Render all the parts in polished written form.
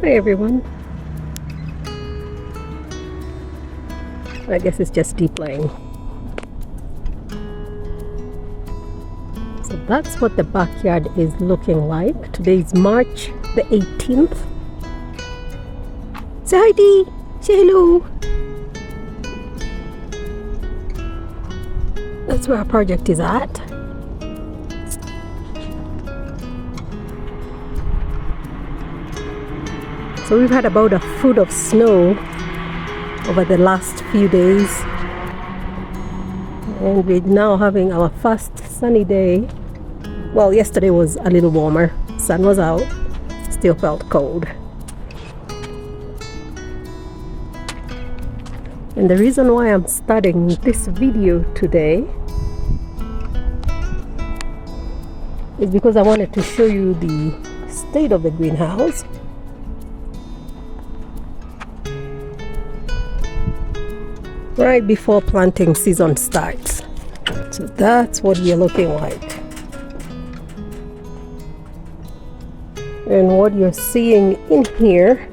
Hi everyone. I guess it's just deep laying. So that's what the backyard is looking like. Today is March the 18th. Say hi Dee! Say hello! That's where our project is at. So we've had about a foot of snow over the last few days, and we're now having our first sunny day. Well, yesterday was a little warmer, sun was out, still felt cold. And the reason why I'm starting this video today is because I wanted to show you the state of the greenhouse. Right before planting season starts. So that's what we're looking like. And what you're seeing in here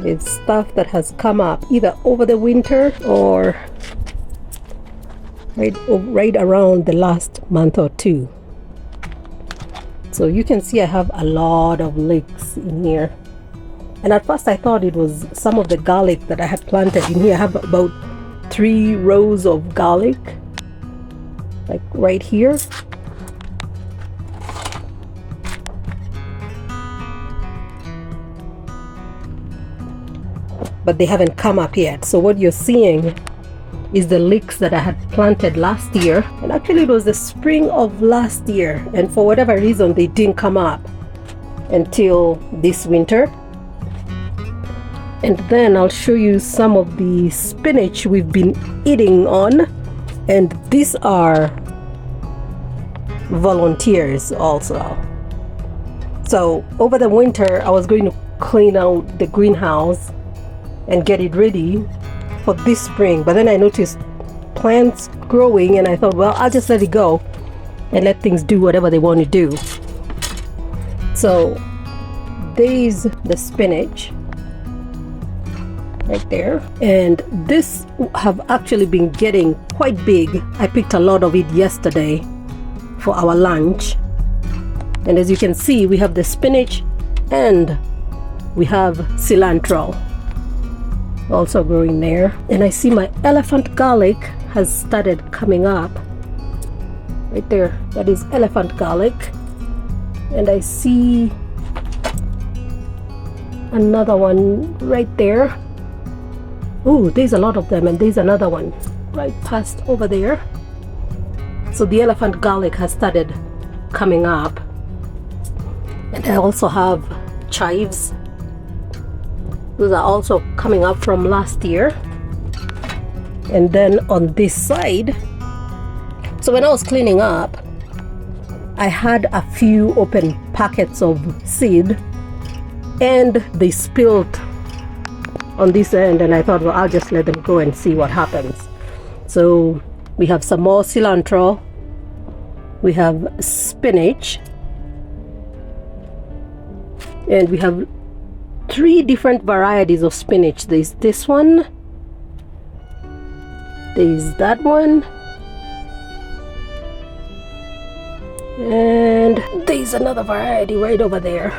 is stuff that has come up either over the winter or right around the last month or two. So you can see I have a lot of leeks in here. And at first I thought it was some of the garlic that I had planted in here. I have about 3 rows of garlic, like right here. But they haven't come up yet. So what you're seeing is the leeks that I had planted last year. And actually it was the spring of last year. And for whatever reason, they didn't come up until this winter. And then I'll show you some of the spinach we've been eating on, and these are volunteers also. So over the winter I was going to clean out the greenhouse and get it ready for this spring, but then I noticed plants growing and I thought, well, I'll just let it go and let things do whatever they want to do. So there's the spinach right there, and this have actually been getting quite big. I picked a lot of it yesterday for our lunch, and as you can see, we have the spinach and we have cilantro also growing there. And I see my elephant garlic has started coming up right there. That is elephant garlic. And I see another one right there. Oh, there's a lot of them, and there's another one right past over there. So the elephant garlic has started coming up. And I also have chives. Those are also coming up from last year. And then on this side, so when I was cleaning up, I had a few open packets of seed and they spilled on this end, and I thought, well, I'll just let them go and see what happens. So we have some more cilantro, we have spinach, and we have 3 different varieties of spinach. There's this one, there's that one, and there's another variety right over there.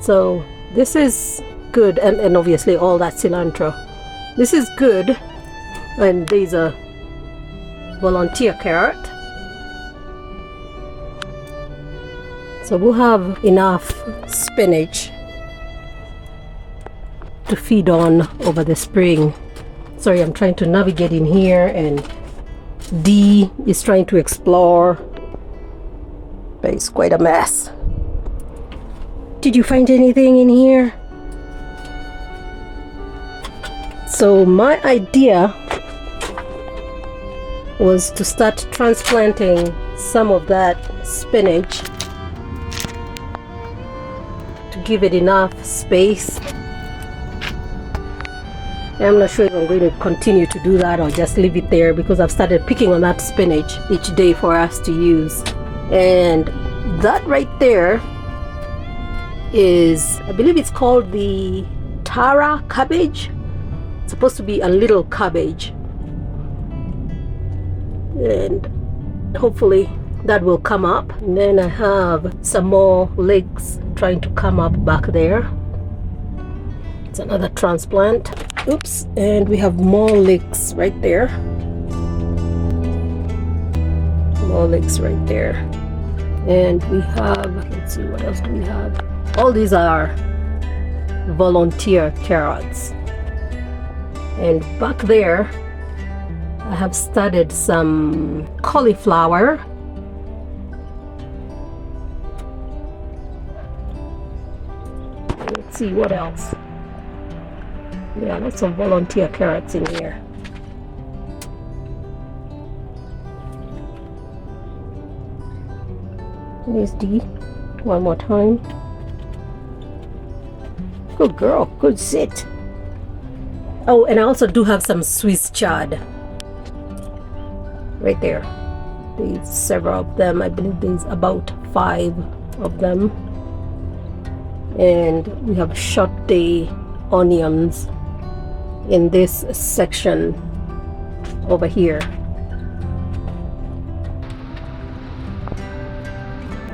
So this is good, and obviously all that cilantro. This is good. And there's a volunteer carrot. So we'll have enough spinach to feed on over the spring. Sorry, I'm trying to navigate in here, and Dee is trying to explore, but it's quite a mess. Did you find anything in here? So my idea was to start transplanting some of that spinach to give it enough space I'm not sure if I'm going to continue to do that or just leave it there, because I've started picking on that spinach each day for us to use. And that right there is, I believe it's called the Tara cabbage. It's supposed to be a little cabbage, and hopefully that will come up. And then I have some more leeks trying to come up back there. It's another transplant. Oops. And we have more leeks right there. More leeks right there. And we have, let's see, what else do we have? All these are volunteer carrots. And back there I have started some cauliflower. Let's see what else. Yeah, lots of volunteer carrots in here. Here's D. One more time. Good girl, good sit. Oh, and I also do have some Swiss chard. Right there. There's several of them. I believe there's about 5 of them. And we have sauté onions in this section over here.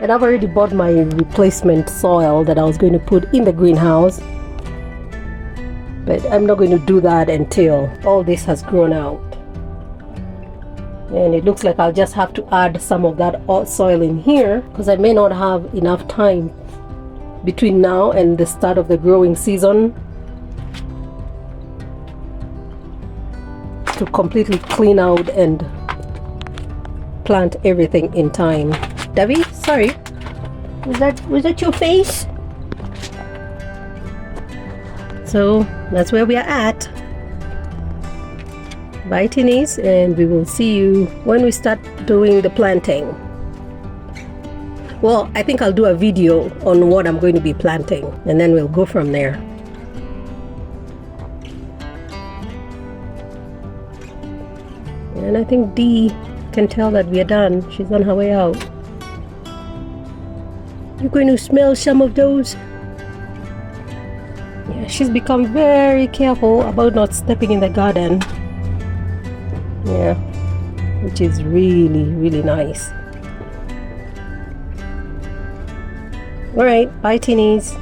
And I've already bought my replacement soil that I was going to put in the greenhouse, but I'm not going to do that until all this has grown out. And it looks like I'll just have to add some of that soil in here, because I may not have enough time between now and the start of the growing season to completely clean out and plant everything in time. Debbie, sorry, was that your face? So that's where we are at. Bye, Tinnies, and we will see you when we start doing the planting. Well, I think I'll do a video on what I'm going to be planting, and then we'll go from there. And I think Dee can tell that we are done. She's on her way out. You're going to smell some of those? Yeah, she's become very careful about not stepping in the garden. Yeah, which is really, really nice. All right, bye, Tinnies.